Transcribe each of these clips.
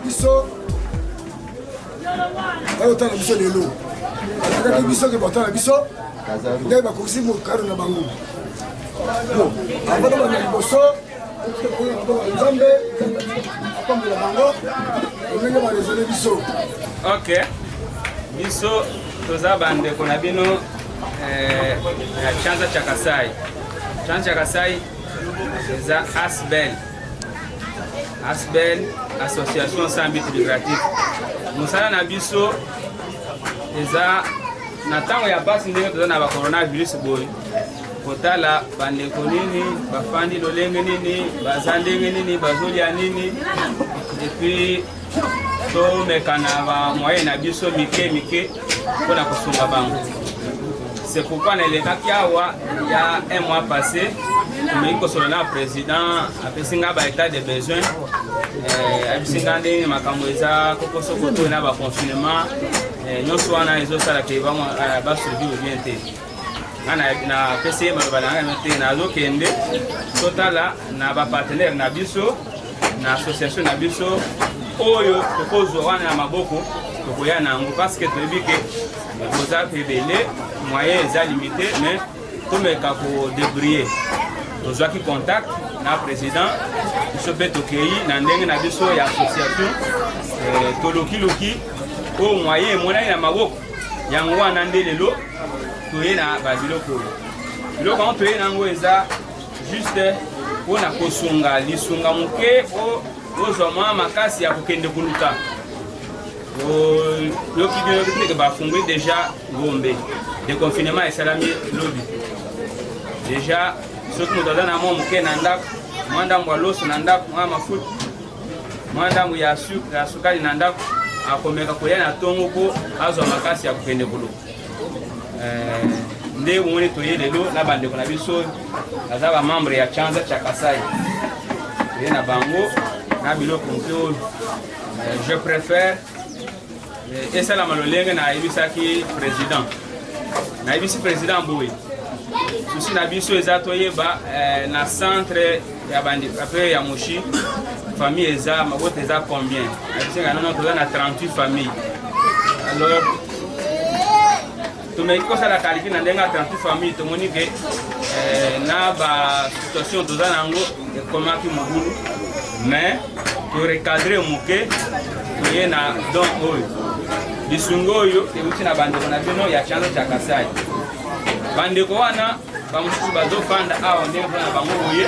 biso ayotala biso lelo alakaki biso ke batala biso nde bakosi mokaro na bango avana bana liboso nzambe akombela bango ndenge baresole biso. Ok, biso toza bandeko na bino ya Chanza cha Kasai. Chanza cha Kasai eza Asbel, association sans but lucratif. Musala na biso eza na tango ya basi ndenge toza na ba coronavirus boy. Kotala bandeko nini, bafandi lolenge nini, bazandenge nini, bazolia nini. Et puis to mekana ba moyen na biso mike pona kosunga bango. C'est pourquoi dans les cas il y a un mois passé, le président a fait un état de besoin. Il a fait un confinement. Nous sommes dans les autres qui vont survivre bien. Na PC na zokende totala na ba partenaire na biso na association na biso oyo tokozo wana maboko tokoya nango parce que tobike boza pebele moyen est limité mais tout me kako débrouiller toza ki contact na président biso beto kei na ndenge na biso ya association toloki o moyen mona na maboko yango wana ndelelo toye na babiloko biloko on toye nango eza juste pona kosunga lisunga moke o ozoma makasi ya kokende kuluka loki bien que bafungwe déjà ngombe de confinement et salami lobby déjà ce que nous avons na mo moke na ndako mwanda mbwaloso na ndako mwa mafuta mwanda mu ya sukali na ndako akomeka koya na tongo ko azwa makasi ya kokende kuluka nde umoni toye lelo na bandeko na biso aza ba membre ya Chanza cha Kasai ye na bango na biloko mpe je préfère esala malolenge na yebisaki président na yebisi président boye susi na biso eza toyeba na centre ya bandi après ya Moshi famille eza mabote eza combien abisenga nono toza na 38 familles alors tumeki la qualité na ndenga 38 familles tomoni ke na ba situation toza nango ekomaki mobulu mais to recadrer moke toye na don oyo bisungo oyo euti na bandeko na bino ya Chanza cha Kasai bandeko wana bamususu bazofanda awa ndenge na bango boye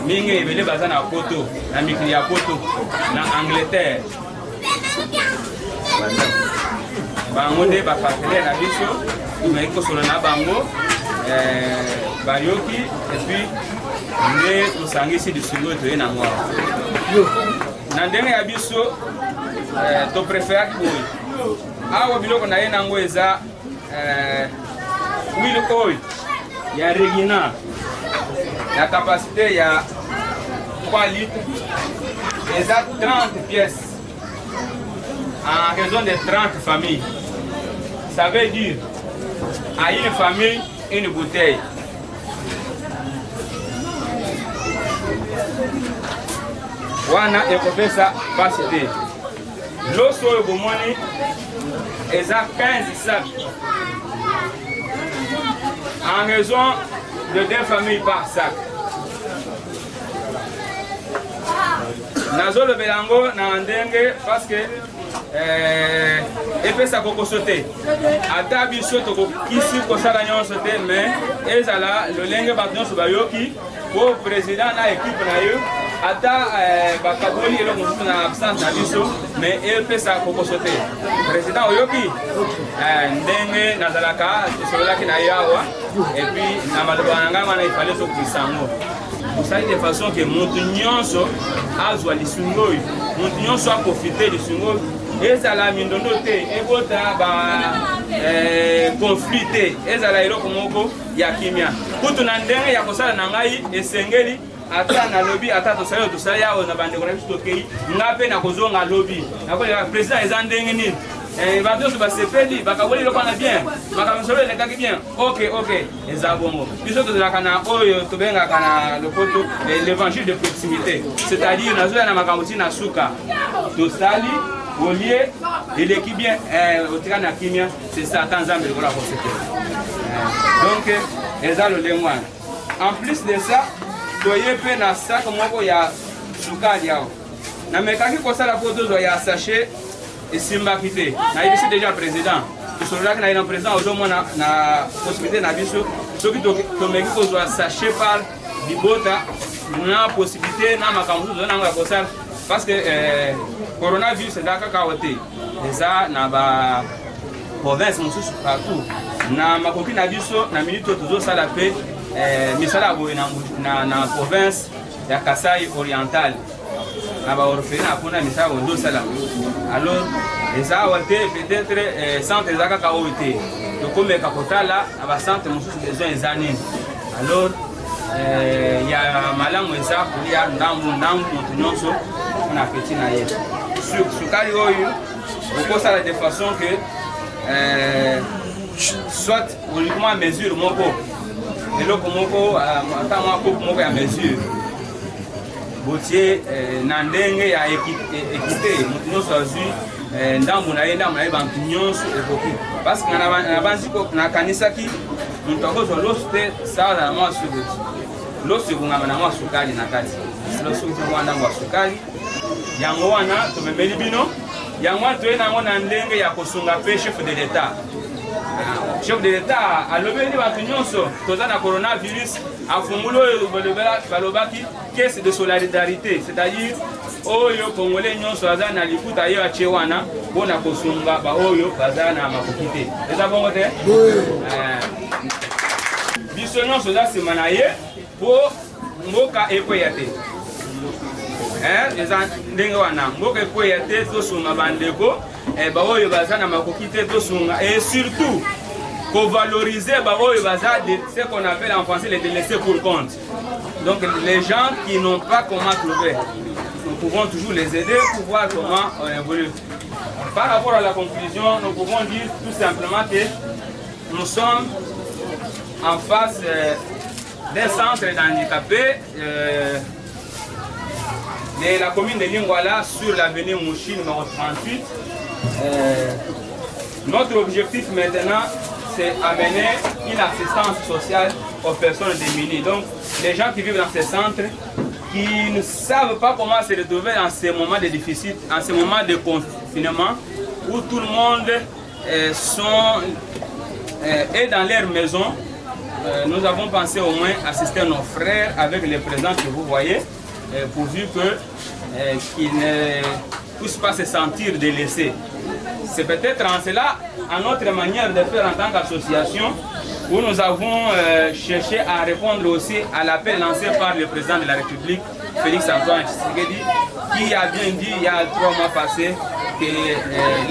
mingi ebele baza na poto na mikili ya poto na Angleterre bango nde bapartenaire na biso tumeki kosolo na bango bayoki et puis nde tosangisi lisungo oyo toye nango awa na ndenge ya biso to préféraki boye awa biloko na ye nango eza huile oil ya Regina ya capacité ya 3 litres eza 30 pièces en raison de 30 familles. Ça veut dire à une famille une bouteille. Wana ekopesa pasité. L'eau sur le bomoni est à 15 sacs. En raison de 2 familles par sac. Nazo le belango na ndenge parce que epesa koko sauté ata biso tokokisi kosala nyonso te mais ezala lolenge bato nyonso bayoki po président na équipe na yo ata bakaboli eloko mosusu na absence na biso mais epesa koko sauté président oyoki ndenge nazalaka tosololaki na ye awa epuis na maloba na ngai wana ifale tokokisa yango osali de façon ke moto nyonso azwa lisungi oyo moto nyonso aprofite lisungi oyo ezala mindondo te ebota conflit te ezala eloko moko ya kimia kutu na ndenge ya kosala na ngai esengeli ata nalobi ata tosali awa na bandeko na biso tokei nga mpe nakozonga lobi nakolela président eza ndenge nini bato nyonso basepeli bakaboli eloko wana bien makambo solo elekaki bien ok eza bongo biso tozalaka na oyo tobengaka na lopoto l'évangile de proximité c'est-à-dire nazoya na makambo ti na suka tosali olie eleki bien otika na kimia c'est ça ata nzambe lokola kosepela donc eza lolenge wana en plus de ça toye mpe na saka moko ya sukali awa namekaki kosala po tozwa ya sachet esimbaki te nayebisi déjà président tosololaki na ye na président ozomona na possibilité na biso soki tomeki kozwa sachet par libota na possibilité na makambo mosusu nango ya kosala parce que coronavirus eza kaka awa te eza na baprovince mosusu partout na makoki na biso na minute oyo tozosala mpe misala boye na province ya Kasai oriental na baorphelin akuna misala boye ndosala alors eza awa te peut-être centre eza kaka oyo te tokomeka kotala na bacentre mosusu besoin eza nini alors ya malamu eza kolia ndambu moto nyonso mpona apeti na ye sukali oyo okosala de façon que soit uniquement mesure moko eloko moko ata mwa kopo moko ya mesure botie na ndenge ya équité moto nyonso azwi ndambu na ye bantu nyonso ekoki parce que na banzi nakanisaki moto akozwa loso te sawa na mwa suki loso ekongama na mwa sukali na kati loso mwa ndambu ya sukali yango wana tomemeli bino yango wana toye nango na ndenge ya kosunga mpe chef de l'état chef de l'état alobeli bato nyonso toza na coronavirus afunguli oyo balobaki caisse de solidarité c'est-à-dire oyo congolais nyonso aza na liputa ye atie wana mpona kosunga baoyo baza na makoki te eza bongo te biso nyonso oza nsima na ye mpo mboka ekweya te eza ndenge wana mboka ekweya te tosunga bandeko baoyo baza na makoki te tosunga et surtout kovaloriser baoyo baza de ce qu'on appelle en français les délaissés pour compte. Donc les gens qui n'ont pas comment trouver, nous pouvons toujours les aider pour voir comment on évolue. Par rapport à la conclusion, nous pouvons dire tout simplement que nous sommes en face d'un centre d'handicapés de la commune de Lingwala sur l'avenue Mouchi numéro 38. Notre objectif maintenant, c'est amener une assistance sociale aux personnes démunies. Donc, les gens qui vivent dans ces centres, qui ne savent pas comment se retrouver dans ces moments de déficit, en ces moments de confinement, où tout le monde est dans leur maison. Nous avons pensé au moins assister nos frères avec les présents que vous voyez, pourvu qu'ils ne puissent pas se sentir délaissés. C'est peut-être en cela, à notre manière de faire en tant qu'association, où nous avons cherché à répondre aussi à l'appel lancé par le président de la République, Félix Antoine Tshisekedi, qui a bien dit il y a 3 mois passés que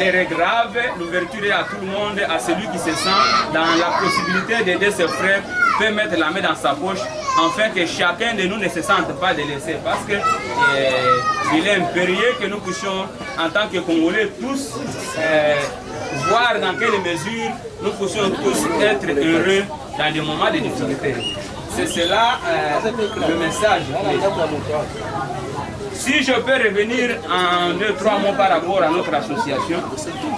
l'heure est grave, l'ouverture est à tout le monde, à celui qui se sent dans la possibilité d'aider ses frères, peut mettre la main dans sa poche, afin que chacun de nous ne se sente pas délaissé. Parce que il est impérieux que nous puissions, en tant que Congolais, tous voir dans quelle mesure nous puissions tous être heureux dans des moments de difficulté. C'est cela le message. Si je peux revenir en 2-3 mots par rapport à notre association,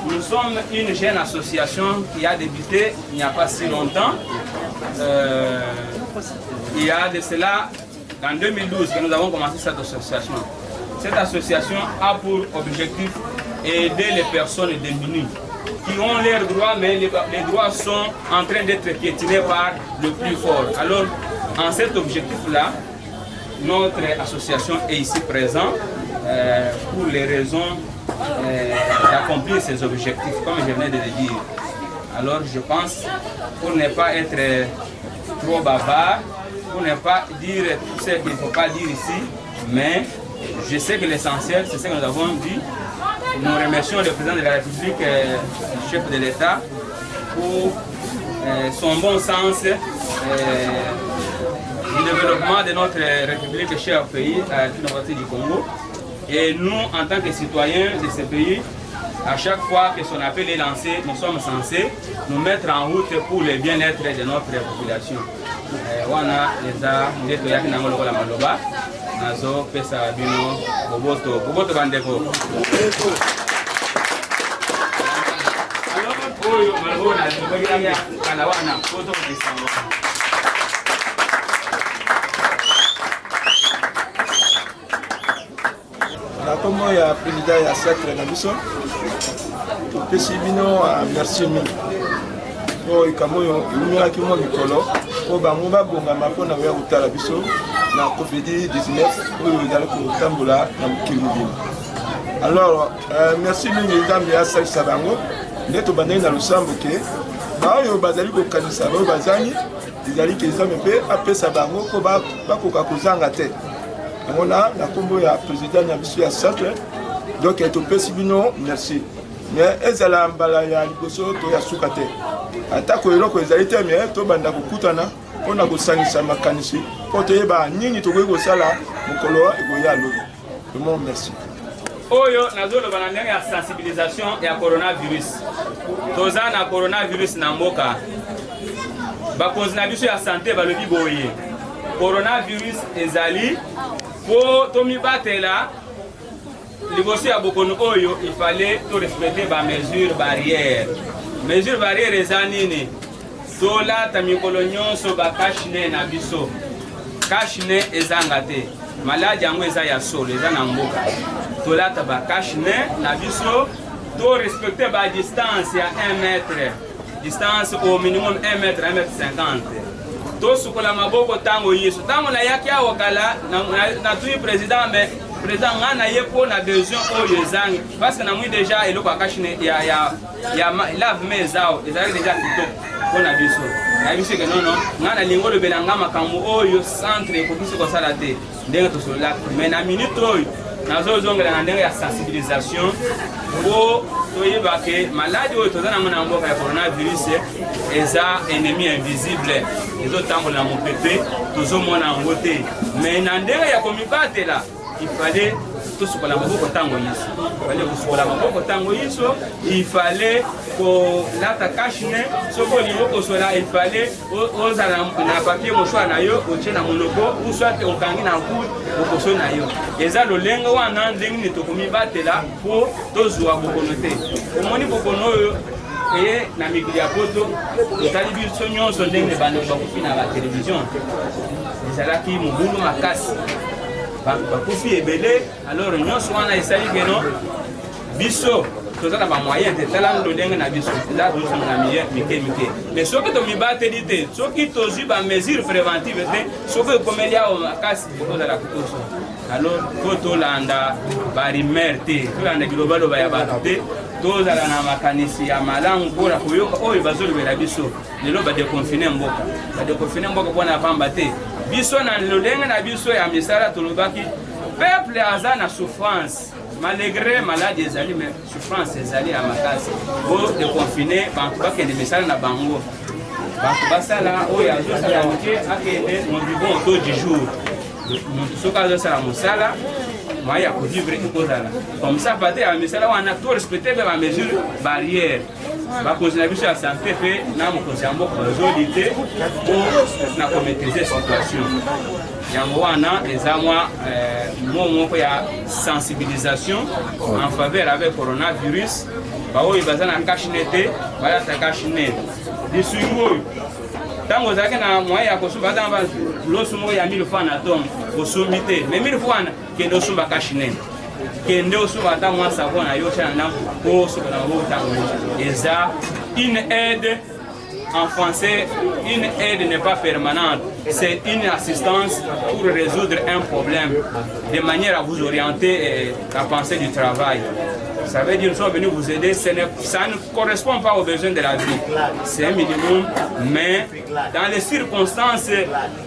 nous sommes une jeune association qui a débuté il n'y a pas si longtemps. Il y a de cela, en 2012, que nous avons commencé cette association. Cette association a pour objectif aider les personnes démunies qui ont leurs droits, mais les droits sont en train d'être piétinés par le plus fort. Alors, en cet objectif-là, notre association est ici présente pour les raisons d'accomplir ces objectifs, comme je venais de le dire. Alors, je pense, pour ne pas être trop bavard, pour ne pas dire tout ce qu'il ne faut pas dire ici, mais je sais que l'essentiel, c'est ce que nous avons dit. Nous remercions le président de la République, le chef de l'État, pour son bon sens du développement de notre République, cher pays, à l'Université du Congo. Et nous, en tant que citoyens de ce pays, à chaque fois que son appel est lancé, nous sommes censés nous mettre en route pour le bien-être de notre population. Wana eza ndeto yaki nango lokola maloba nazo pesa bino boboto bandeko. Alors oyo maloba na lokola kana wana foto disango. Na komo ya président ya sacre na biso pesi bino merci mingi oyo kamoyo imelaki mo mikolo po bango babongama mpona koya kotala biso na covid-19 oyo ezali kotambola na mokili mobima. Alors merci mingi nzambe asalisa bango nde tobandaki na losambo ke baoyo bazali kokanisa baoyo bazangi ezali ke nzambe mpe apesa bango mpo bakoka kozanga te yango na nkombo ya président na biso ya sacre donc topesi bino merci. Mais ezala mbala ya liboso to ya suka te atako eloko ezali te mais tobanda kokutana mpona kosangisa makanisi mpo toyeba nini tokoki kosala mokolo ekoya lobi. Vraiment merci. Oyo nazoloba na ndenge ya sensibilisation ya coronavirus. Toza na coronavirus na mboka. Bakonzi na biso ya santé balobi boye. Coronavirus ezali po tomibatela liboso ya bokono oyo il fallait to respecter ba mesures barrières. Mesures barrières eza nini? Tolata mikolo nyonso bakashine na biso. Kashine ezanga te. Maladi yango eza ya solo eza na mboka. Tolata bakashine na biso. To respecter ba distance ya 1 mètre. Distance au minimum 1 mètre, 1 mètre 50. To sukola maboko tango yesu. Tango na yaki ya wakala na tuyi président mais président ngana yepo na besoin oyo ezangi parce que na mwi déjà eloko akashine ya lave mains zao ezali déjà kitoko pona biso na biso ke non ngana lingo le belanga makambo oyo centre ko biso ko sala te ndenge to sola mais na minute oyo nazo zongela na ndenge ya sensibilisation po toyeba ke maladi oyo tozana mona mboka ya coronavirus eza ennemi invisible ezo tambola na mopepe tozo mona ngo te mais na ndenge ya komibatela il fallait tout ce qu'on a beaucoup tango yiso. Il fallait que ce beaucoup tango yiso. Il fallait que l'attaquachine, ce qu'on y voit que cela, il fallait aux na papier au choix na yo, au tien à monopo, ou soit au kangi na coude, au koso na yo. Et ça le lengo wana lengi ne tokomi batela pour tous ou à bokonote. Au moni bokono et na miglia poto, le talibi sonyon son dengue bande bakufi na la télévision. Les alaki mubulu makasi. Bakufi ebele alors nyonso wana esali keno biso tozala ba moyen de tala ndenge na biso là biso na mike mais soki to mibateli te soki tozi ba mesure préventive te soki komelia o makasi tozala kutoso alors ko tolanda ba rimer te tolanda bilobalo ba ya bato te tozala na makanisi ya malangu mpona koyoka oyo bazolobela biso lelo badekonfine mboka mpona pamba te biso na lolenge na biso ya misala tolobaki peuple aza na souffrance malgré maladie ezali mais souffrance ezali ya makasi po dekonfine bantu bakende misala na bango bantu basala oyo azosala moke akende mobibon to du jour motu soki azosala mosala moyen ya kovivre ekozala comme ça pate ya misala wana to respecte mpe bamesure barrière bakonzi na biso ya santé mpe na mokonzi ya mboka bazoli te po na komaîtriser situation yango wana eza mwa moko ya sensibilisation en faveur avec coronavirus baoyo baza na kashine te balata kashine lisuingo oyo ntango ozalaki na moyen ya kosumba atanga loso moko ya 1000 francs na tome osumbi te mais 1000 francs wana kende osumba kashine kende osuka ata mwa savo na yo tya na osuka na bango otango eza une aide. En français, une aide n'est pas permanente, c'est une assistance pour résoudre un problème, de manière à vous orienter la pensée du travail. Ça veut dire que nous sommes venus vous aider, ça ne correspond pas aux besoins de la vie, c'est un minimum, mais dans les circonstances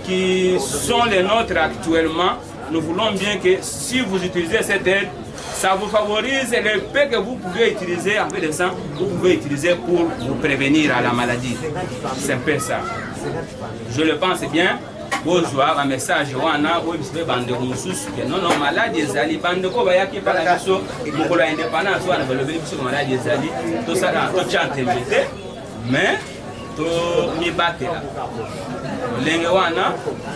qui sont les nôtres actuellement, nous voulons bien que si vous utilisez cette aide, ça vous favorise le peu que vous pouvez utiliser, en fait de ça, vous pouvez utiliser pour vous prévenir à la maladie. C'est un peu ça. Je le pense bien. Vous jouez un message, vous avez bande que non, non, maladie zali, bande ko ba yaki pa la biso, pour la indépendance, on va lever biso maladie zali, tout ça là, tout chante invité, mais tout mi battre là. Lenge wana,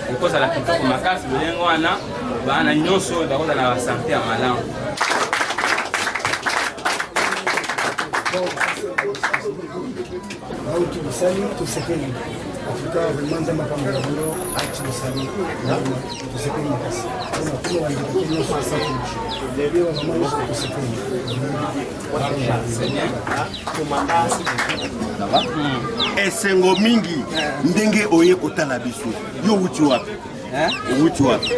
because la kitoko makasi, lenge wana, ba na nyonso ba ko na la santé à malan. Auti misali tusekeni Afrika vraiment makambo ya bolo ati misali tusekeni makasi kuna kuna wandikeni kwa sababu leo mama tusekeni esengo mingi ndenge oye kotala biso yo wuti wapi wuti wapi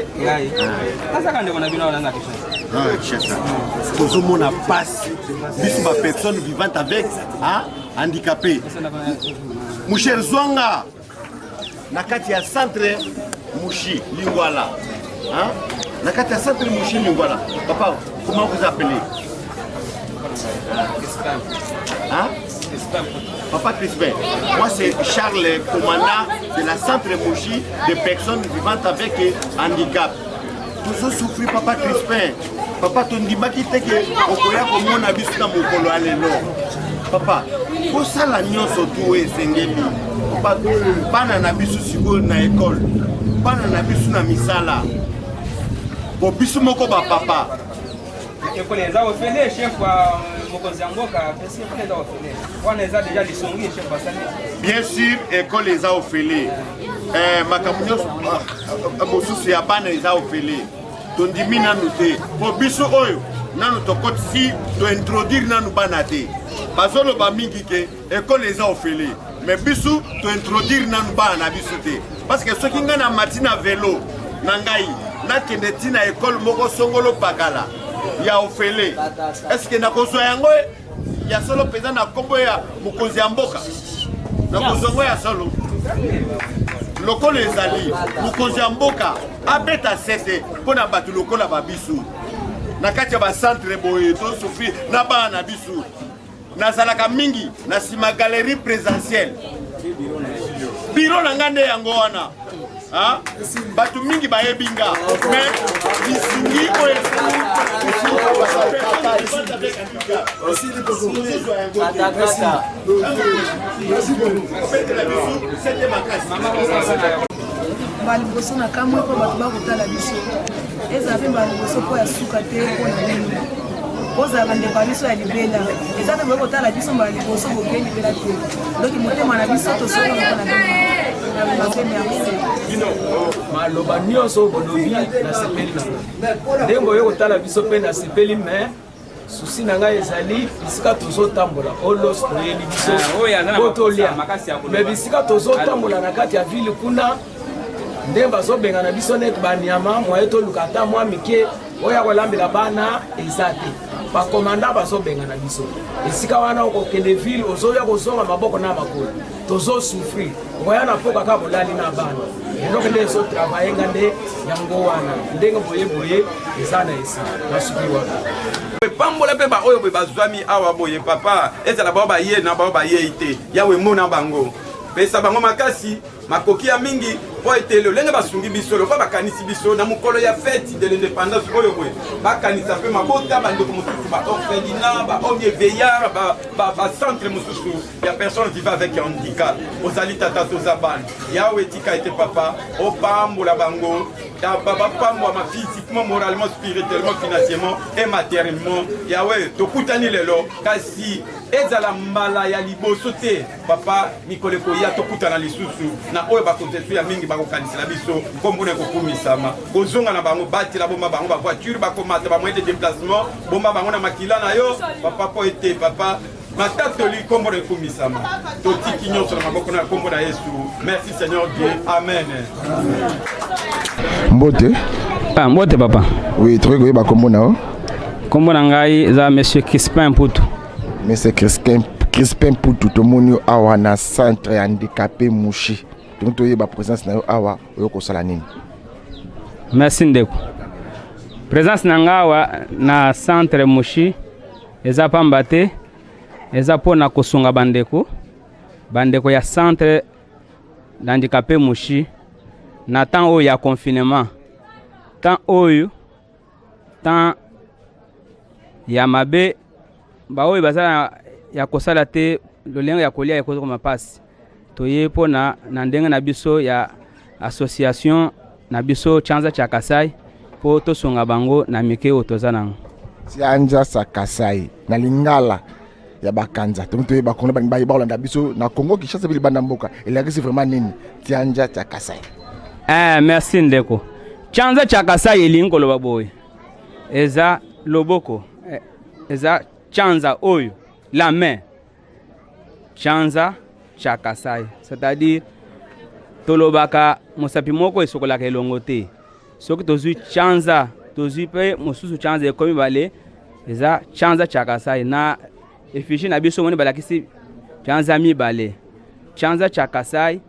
Sasa kande kuna bino wanaanza kisha chef tozomona passe biso ba personne vivante avec handicapé Moucher Zwanga na kati ya centre Mouchi Lingwala na kati ya centre Mouchi Lingwala papa comment vous appelez Papa Crispin, moi c'est Charles, commandant de la centre Mouchi de personnes vivantes avec handicap. Tous souffrir Papa Crispin. Papa Tondibaki teke okoya komona biso na mokolo alelo. Papa, kosala nyonso tu esengeli. Papa, bana na biso siko na école. Bana na biso na misala. Bo biso moko ba papa. École eza ofele chef wa mokonzi mboka pesi école eza ofele. On eza déjà lisongi chef basani. Bien sûr, école eza ofele. Makamunyo mosusu ya bana eza ofele. Tondimi nanu te. Bo biso oyo nanu tokoti si to introduire nanu bana te. Bazolo ba mingi ke école eza ofele. Mais biso to introduire nanu bana biso te. Parce que soki nga na matina vélo na ngai na kende tina école moko songolo pakala ya ofele. Est-ce que na kozwa yango ya solo peza na kombo ya mokonzi ya mboka? Na kozongo ya solo. Lokolo ezali mokonzi ya mboka abeta sete pona batu lokola babisu. Na kati ya ba centre boye to souffrir na bana bisu. Na zalaka mingi na sima galerie présentielle. Biro na ngande yango wana. Batu mingi bayebinga. Mais isingi ko baliboso na kamwe po bato bakotala biso eza mpe baliboso po ya suka te mpona nini ozala ndeko ya biso ya libela eza mpe bakotala biso baliboso boke libela te donki motema na biso tosoko mpona bino maloba nyonso bolobi nasepeli na ndenge oyo kotala biso mpe nasepeli me susi na ngai ezali bisika tozotambola olos toyeli biso po tolia me bisika tozotambola na kati ya ville kuna ndenge bazobengana biso neti banyama moye toluka ata mwa mike oyo akolambela bana eza te bakomanda bazobengana biso esika wana okokende ville ozoya kozonga maboko na makolo tozosouffrir okoya na mpo kaka bolali na bana eloko nde ezotravaye nga nde yango wana ndenge boyeboye eza na esi nasuki wana pambola mpe baoyo boye bazwami awa boye papa ezala bao baye na bao bayei te yawe mona bango pesa bango makasi makoki ya mingi po etele olenge basungi biso lokola bakanisi biso na mokolo ya fête de l'indépendance oyo boye bakanisa mpe mabota bandeko mosusu baorphelina bahomme veillard bacentre mosusu ya personne vivant avec handicap ozali tata toza bana yawe etika ete papa opambola bango papa moi physiquement, moralement, spirituellement, financièrement et matériellement. Yahweh, tokutani lelo kasi ezala mbala ya liboso te papa mikole koya tokutana lisusu na oyo bakontesu ya mingi bakokanisela biso nkombo na kokumisama kozonga na bango batela bomba bango ba voiture bakomata ba moyen de déplacement bomba bango na makila na yo papa po ete papa matatoli nkombo na kokumisama totiki nyonso na maboko na nkombo na Yesu. Merci Seigneur Dieu. Amen. Mbote. Ah, mbote papa. Oui, tu veux kombo na o? Kombo na ngai za monsieur Crispin Mputu. Monsieur Crispin Mputu tomoni awa na centre handicapé Mushi. Donc tu ba présence na awa oyoko sala nini? Merci ndeko. Présence na ngawa na centre Mushi eza pamba te eza pona kosunga bandeko ya centre handicapé Mushi na temps oyo ya confinement. Temps oyo temps ya mabe ba oyo bazala ya kosala te lolengo ya kolia ekozo koma pasi toye pona na ndenge na biso ya association na biso Chanza cha Kasai po tosunga bango na mike otoza nango Chanza sa Kasai na lingala ya bakanza toye bakona ba Holanda biso na Congo Kinshasa bili banda mboka elakisi vraiment nini Chanza cha Kasai. Merci ndeko. Chanza cha Kasai elingolo baboy eza loboko eza Chanza oyo la main Chanza cha Kasai, c'est-à-dire tolobaka mosapi moko esokolaka elongo te soki tozwi Chanza tozwi pe mosusu Chanza ekomi bale eza Chanza cha Kasai na effigie na biso moni balakisi Chanza mibale. Chanza cha Kasai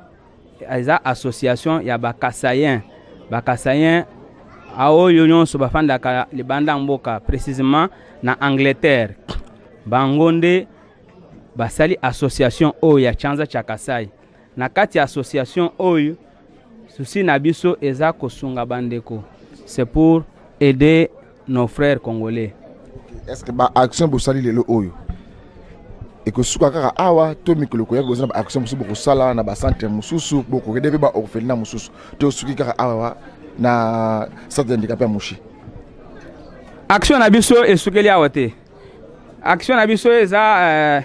eza association ya bakasayen aoyo nyonso bafandaka libanda mboka précisément na Angleterre bangonde basali association oyo ya Chanza cha Kasai na kati ya association oyo susi na biso eza kosunga bandeko c'est pour aider nos frères congolais. Est-ce que ba action bosali lelo oyo ekosuka kaka awa to mikolo ko yako zona ba action mususu bokosala na ba centre mususu bokodebe ba orphelinat mususu to suki kaka awa na centre handicapé Mushi? Action na biso esukeli awa te. Action na biso eza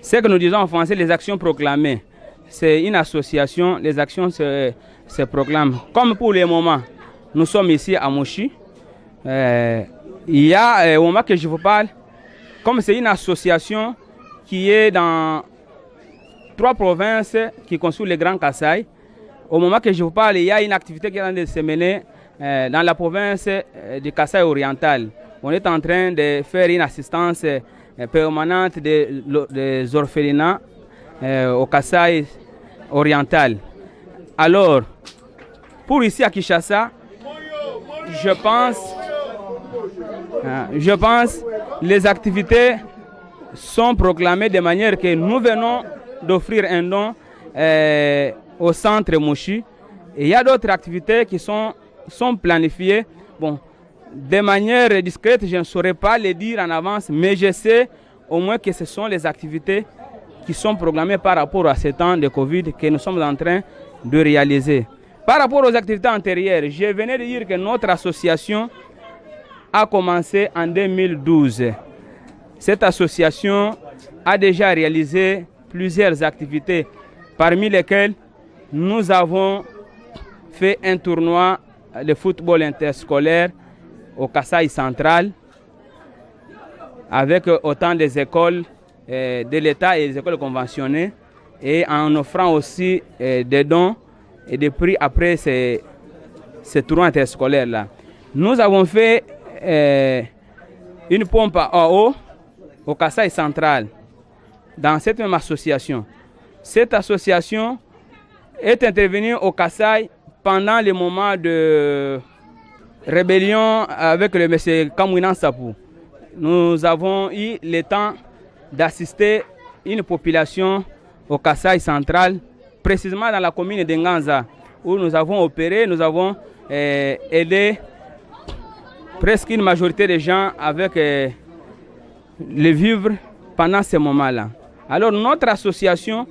ce que nous disons en français les actions proclamées. C'est une association, les actions se proclament. Comme pour le moment, nous sommes ici à Mushi. Il y a au moment que je vous parle, comme c'est une association qui est dans 3 provinces qui constituent le Grand Kasai. Au moment que je vous parle, il y a une activité qui est en train de se mener dans la province du Kasai oriental. On est en train de faire une assistance permanente des orphelinats au Kasai oriental. Alors, pour ici à Kinshasa, je pense les activités sont proclamées de manière que nous venons d'offrir un don au centre Mushi. Et il y a d'autres activités qui sont planifiées. Bon, de manière discrète, je ne saurais pas les dire en avance, mais je sais au moins que ce sont les activités qui sont programmées par rapport à ce temps de Covid que nous sommes en train de réaliser. Par rapport aux activités antérieures, je venais de dire que notre association a commencé en 2012. Cette association a déjà réalisé plusieurs activités, parmi lesquelles nous avons fait un tournoi de football interscolaire au Kasai central avec autant des écoles de l'État et des écoles conventionnées et en offrant aussi des dons et des prix après ces tournois interscolaires-là. Nous avons fait une pompe à eau au Kasai central dans cette même association. Cette association est intervenue au Kasai pendant les moments de rébellion avec le monsieur Kamwinan Sapou. Nous avons eu le temps d'assister une population au Kasai central, précisément dans la commune de Nganza, où nous avons opéré, nous avons aidé presque une majorité des gens avec les vivres pendant ce moment-là. Alors notre association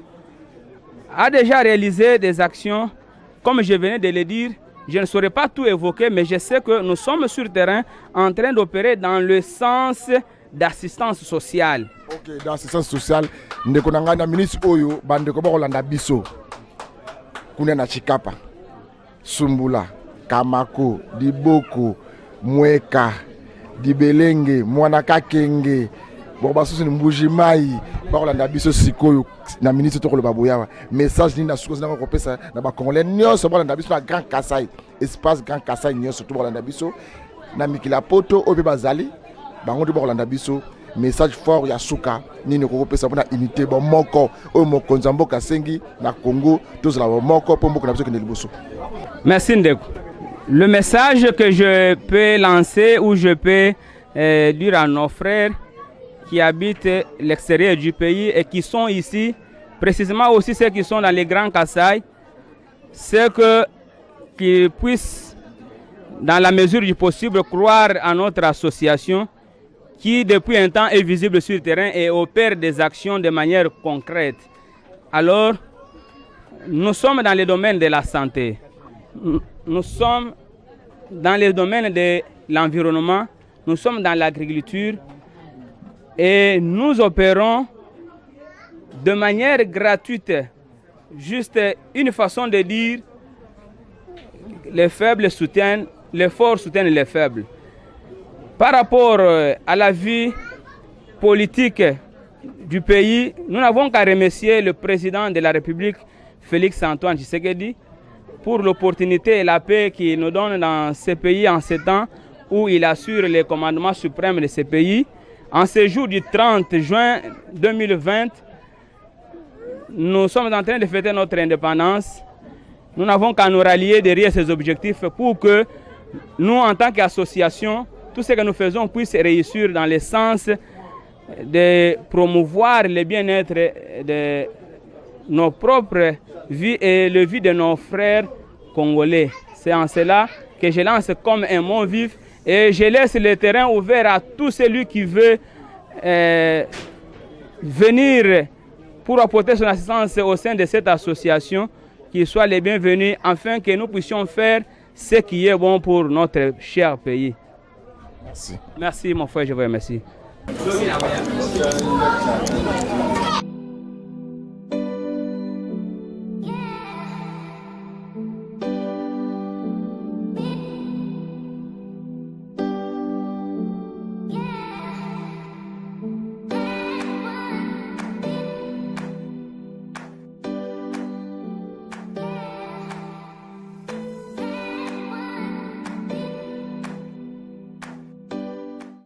a déjà réalisé des actions, comme je venais de le dire, Je ne saurais pas tout évoquer, mais je sais que nous sommes sur le terrain en train d'opérer dans le sens d'assistance sociale. Ok, d'assistance sociale. Ndeko nanga na ministre oyo bandeko ba kolanda biso. Kuna na Chikapa, Sumbula, Kamako, Diboko, Mweka, Dibelenge, Mwanakakenge. Bon basusu ni Mbujimai, ba kolanda biso sikoyo na ministre to koloba boyawa. Message ni na suko na ko pesa na ba Congolais nyonso ba kolanda biso na Grand Kasai, espace Grand Kasai nyonso to ba kolanda biso na Mikila Poto obe bazali. Bango to ba kolanda biso message fort ya suka nini ko pesa bona unité bon moko o moko nzambo kasengi na Congo tous la moko po moko na biso ke liboso. Merci Ndeko. Le message que je peux lancer ou je peux dire à nos frères qui habitent l'extérieur du pays et qui sont ici, précisément aussi ceux qui sont dans les Grands Kasaï, c'est qu'ils puissent, dans la mesure du possible, croire à notre association qui, depuis un temps, est visible sur le terrain et opère des actions de manière concrète. Alors, nous sommes dans le domaine de la santé, nous sommes dans le domaine de l'environnement, nous sommes dans l'agriculture, et nous opérons de manière gratuite, juste une façon de dire les faibles soutiennent, les forts soutiennent les faibles. Par rapport à la vie politique du pays, nous n'avons qu'à remercier le président de la République, Félix Antoine Tshisekedi, pour l'opportunité et la paix qu'il nous donne dans ce pays en ce temps où il assure les commandements suprêmes de ce pays. En ce jour du 30 juin 2020, nous sommes en train de fêter notre indépendance. Nous n'avons qu'à nous rallier derrière ces objectifs pour que nous, en tant qu'association, tout ce que nous faisons puisse réussir dans le sens de promouvoir le bien-être de nos propres vies et le vie de nos frères congolais. C'est en cela que je lance comme un mot vif et je laisse le terrain ouvert à tout celui qui veut venir pour apporter son assistance au sein de cette association, qu'il soit les bienvenus afin que nous puissions faire ce qui est bon pour notre cher pays. Merci. Merci mon frère, je vous remercie.